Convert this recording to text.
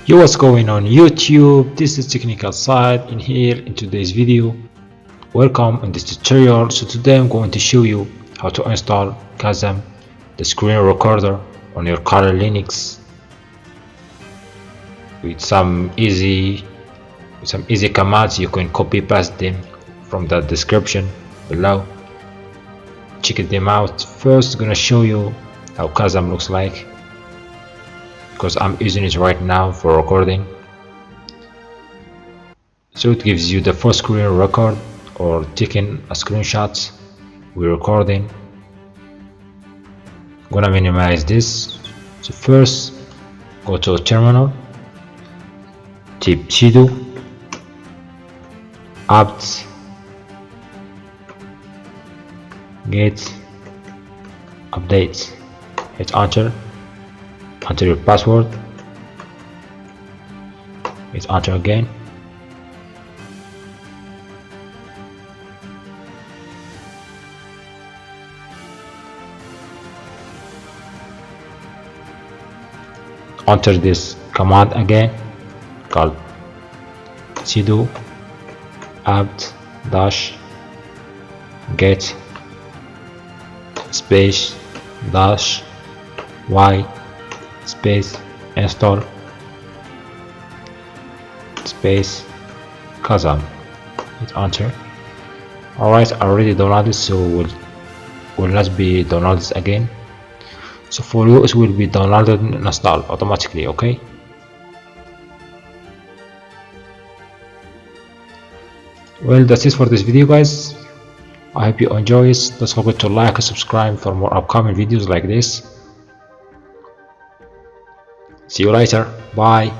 Yo, what's going on YouTube? This is technical side in here in today's video. Welcome in this tutorial. So today I'm going to show you how to install Kazam, the screen recorder on your Kali Linux with some easy commands. You can copy paste them from the description below. Check them out. First, I'm gonna show you how Kazam looks like, because I'm using it right now for recording. So it gives you the full screen record or taking a screenshot we're recording. I'm gonna minimize this. So first go to terminal, type sudo apt get update, hit enter your password, hit enter again. Enter this command again called sudo apt dash get space dash y space install space Kazam, hit enter. Alright, I already downloaded, so will not be downloaded again. So for you it will be downloaded and installed automatically. Okay, well, that's it for this video, guys. I hope you enjoy it. Don't forget to like and subscribe for more upcoming videos like this. See you later. Bye.